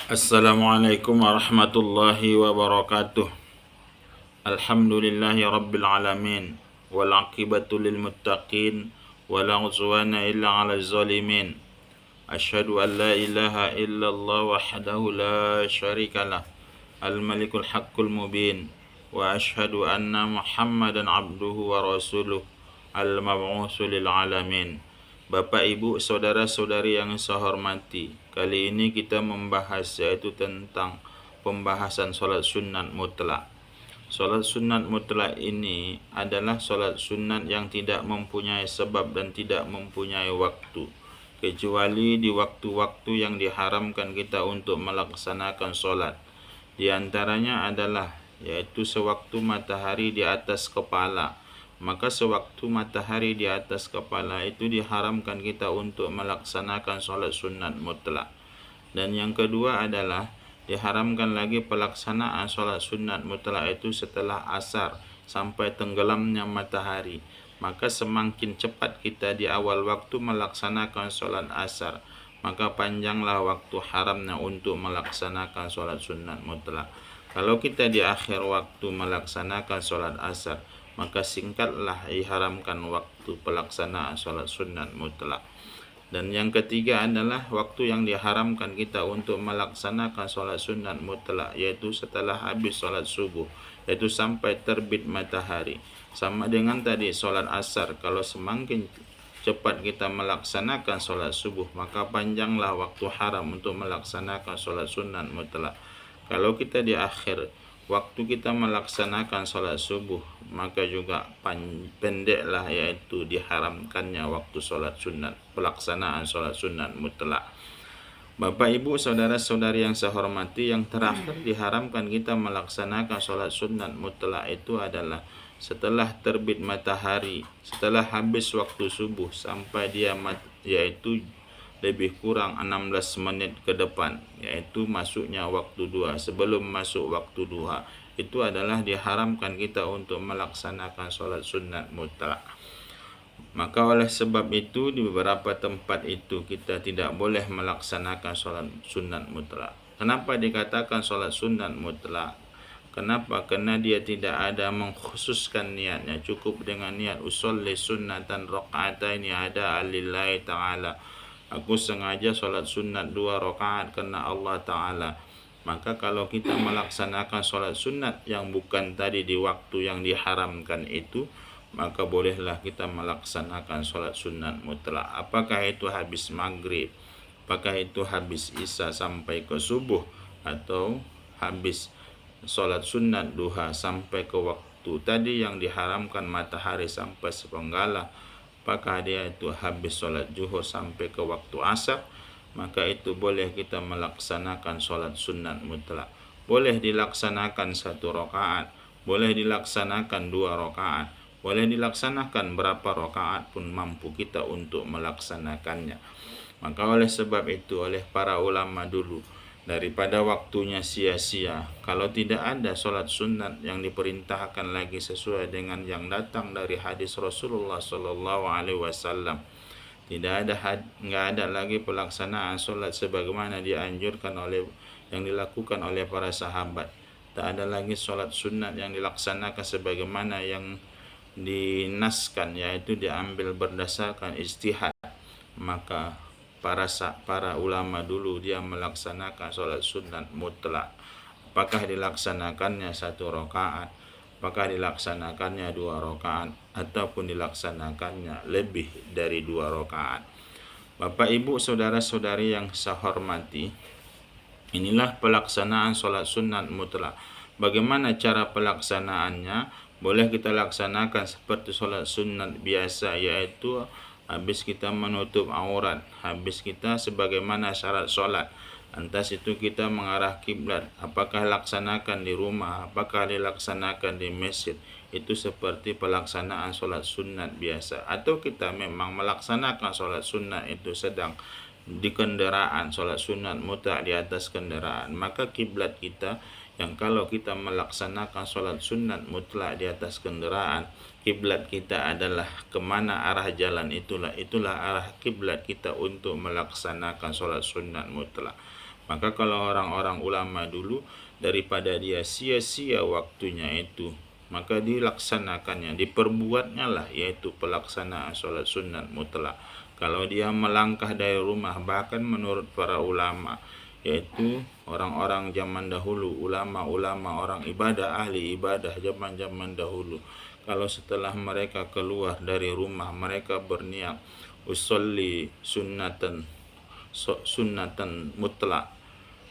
Assalamualaikum warahmatullahi wabarakatuh. Alhamdulillahi rabbil alamin. Wal aqibatu lil muttaqin. Wala udwana illa 'alal zalimin. Asyhadu an la ilaha illallah wahdahu la syarikalah. Al malikul haqqul mubin. Wa asyhadu anna Muhammadan abduhu wa rasuluh. Al mab'utsu lil alamin. Bapak, Ibu, saudara-saudari yang saya hormati, kali ini kita membahas yaitu tentang pembahasan solat sunat mutlak. Solat sunat mutlak ini adalah solat sunat yang tidak mempunyai sebab dan tidak mempunyai waktu, kecuali di waktu-waktu yang diharamkan kita untuk melaksanakan solat. Di antaranya adalah yaitu sewaktu matahari di atas kepala. Maka sewaktu matahari di atas kepala itu diharamkan kita untuk melaksanakan solat sunat mutlak. Dan yang kedua adalah diharamkan lagi pelaksanaan solat sunat mutlak itu setelah asar sampai tenggelamnya matahari. Maka semakin cepat kita di awal waktu melaksanakan solat asar, maka panjanglah waktu haramnya untuk melaksanakan solat sunat mutlak. Kalau kita di akhir waktu melaksanakan solat asar, maka singkatlah diharamkan waktu pelaksanaan solat sunat mutlak. Dan yang ketiga adalah waktu yang diharamkan kita untuk melaksanakan solat sunat mutlak, yaitu setelah habis solat subuh, yaitu sampai terbit matahari. Sama dengan tadi solat asar, kalau semakin cepat kita melaksanakan solat subuh, maka panjanglah waktu haram untuk melaksanakan solat sunat mutlak. Kalau kita di akhir waktu kita melaksanakan solat subuh, maka juga pendeklah yaitu diharamkannya waktu solat sunat, pelaksanaan solat sunat mutlak. Bapak, Ibu, saudara-saudari yang saya hormati, yang terakhir diharamkan kita melaksanakan solat sunat mutlak itu adalah setelah terbit matahari, setelah habis waktu subuh sampai dia yaitu lebih kurang 16 menit ke depan, yaitu masuknya waktu duha, sebelum masuk waktu duha, itu adalah diharamkan kita untuk melaksanakan solat sunat mutlak. Maka oleh sebab itu di beberapa tempat itu kita tidak boleh melaksanakan solat sunat mutlak. Kenapa dikatakan solat sunat mutlak? Kenapa? Karena dia tidak ada mengkhususkan niatnya, cukup dengan niat usolli sunnatan raq'ataini ada lillahi ta'ala. Aku sengaja solat sunat 2 rakaat karena Allah Ta'ala. Maka kalau kita melaksanakan solat sunat yang bukan tadi di waktu yang diharamkan itu, maka bolehlah kita melaksanakan solat sunat mutlak. Apakah itu habis maghrib, apakah itu habis isya sampai ke subuh, atau habis solat sunat duha sampai ke waktu tadi yang diharamkan matahari sampai sepenggala, apakah dia itu habis solat zuhur sampai ke waktu asar, maka itu boleh kita melaksanakan solat sunat mutlak. Boleh dilaksanakan 1 rakaat, boleh dilaksanakan 2 rakaat, boleh dilaksanakan berapa rakaat pun mampu kita untuk melaksanakannya. Maka oleh sebab itu, oleh para ulama dulu, daripada waktunya sia-sia, kalau tidak ada solat sunat yang diperintahkan lagi sesuai dengan yang datang dari hadis Rasulullah SAW, nggak ada lagi pelaksanaan solat sebagaimana dianjurkan oleh yang dilakukan oleh para sahabat. Tak ada lagi solat sunat yang dilaksanakan sebagaimana yang dinaskan, yaitu diambil berdasarkan ijtihad. Maka para ulama dulu dia melaksanakan solat sunat mutlak. Apakah dilaksanakannya 1 rakaat, apakah dilaksanakannya 2 rakaat, ataupun dilaksanakannya lebih dari 2 rakaat. Bapak, Ibu, saudara-saudari yang saya hormati, inilah pelaksanaan solat sunat mutlak. Bagaimana cara pelaksanaannya? Boleh kita laksanakan seperti solat sunat biasa, yaitu habis kita menutup aurat, habis kita sebagaimana syarat solat, lantas itu kita mengarah kiblat. Apakah laksanakan di rumah, apakah dilaksanakan di masjid, itu seperti pelaksanaan solat sunat biasa. Atau kita memang melaksanakan solat sunat itu sedang di kendaraan, solat sunat mutlak di atas kendaraan, maka kiblat kita yang kalau kita melaksanakan solat sunat mutlak di atas kendaraan, kiblat kita adalah kemana arah jalan, itulah arah kiblat kita untuk melaksanakan solat sunat mutlak. Maka kalau orang-orang ulama dulu, daripada dia sia-sia waktunya itu, maka dilaksanakannya, diperbuatnya lah, yaitu pelaksanaan sholat sunat mutlak. Kalau dia melangkah dari rumah, bahkan menurut para ulama, yaitu orang-orang zaman dahulu, ulama-ulama, orang ibadah, ahli ibadah zaman-zaman dahulu, kalau setelah mereka keluar dari rumah, mereka berniat usolli sunnatan mutlak,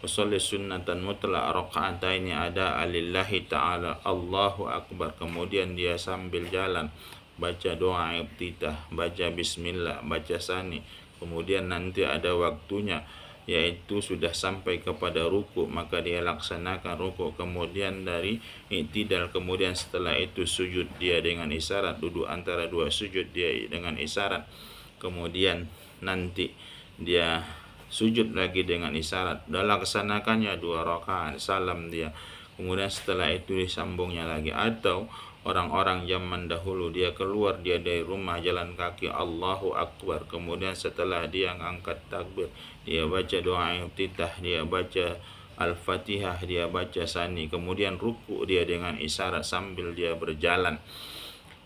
usolli sunnatan mutlak rakaataini ada alillahi ta'ala, Allahu akbar, kemudian dia sambil jalan baca doa iftitah, baca bismillah, baca sani, kemudian nanti ada waktunya, yaitu sudah sampai kepada ruku, maka dia laksanakan ruku, kemudian dari i'tidal, kemudian setelah itu sujud dia dengan isyarat, duduk antara dua sujud dia dengan isyarat, kemudian nanti dia sujud lagi dengan isyarat, dan laksanakannya 2 rakaat, salam dia, kemudian setelah itu disambungnya lagi. Atau orang-orang zaman dahulu, dia keluar dia dari rumah jalan kaki, Allahu akbar, kemudian setelah dia angkat takbir, dia baca doa iftitah, dia baca Al-Fatihah, dia baca sani, kemudian ruku dia dengan isyarat sambil dia berjalan,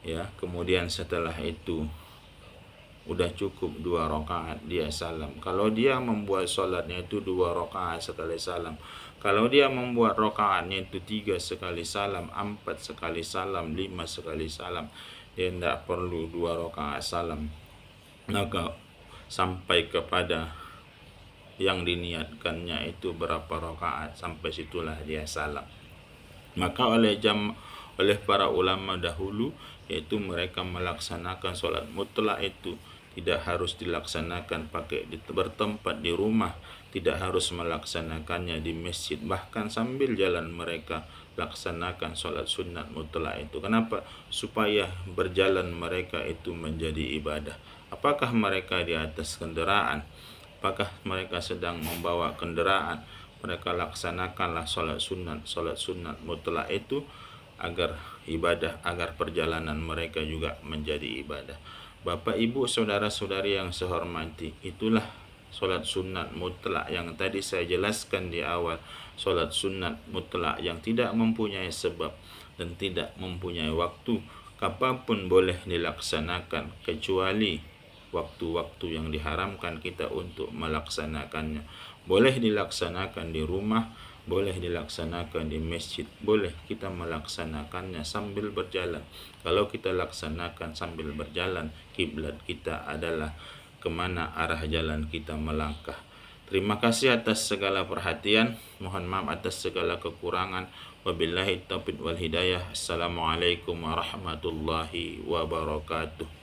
ya. Kemudian setelah itu udah cukup 2 rakaat, dia salam. Kalau dia membuat sholatnya itu 2 rakaat sekali salam, kalau dia membuat rakaatnya itu 3 sekali salam, 4 sekali salam, 5 sekali salam, dia tidak perlu 2 rakaat salam. Maka sampai kepada yang diniatkannya itu berapa rakaat, sampai situlah dia salam. Maka oleh para ulama dahulu, yaitu mereka melaksanakan sholat mutlak itu tidak harus dilaksanakan bertempat di rumah, tidak harus melaksanakannya di masjid, bahkan sambil jalan mereka laksanakan sholat sunat mutlak itu. Kenapa? Supaya berjalan mereka itu menjadi ibadah. Apakah mereka di atas kendaraan, apakah mereka sedang membawa kendaraan, mereka laksanakanlah sholat sunat mutlak itu agar ibadah, agar perjalanan mereka juga menjadi ibadah. Bapak, Ibu, saudara-saudari yang saya hormati, itulah sholat sunat mutlak yang tadi saya jelaskan di awal. Sholat sunat mutlak yang tidak mempunyai sebab dan tidak mempunyai waktu, kapanpun boleh dilaksanakan, kecuali waktu-waktu yang diharamkan kita untuk melaksanakannya. Boleh dilaksanakan di rumah, boleh dilaksanakan di masjid, boleh kita melaksanakannya sambil berjalan. Kalau kita laksanakan sambil berjalan, kiblat kita adalah kemana arah jalan kita melangkah. Terima kasih atas segala perhatian, mohon maaf atas segala kekurangan. Wabillahi taufiq wal hidayah. Assalamualaikum warahmatullahi wabarakatuh.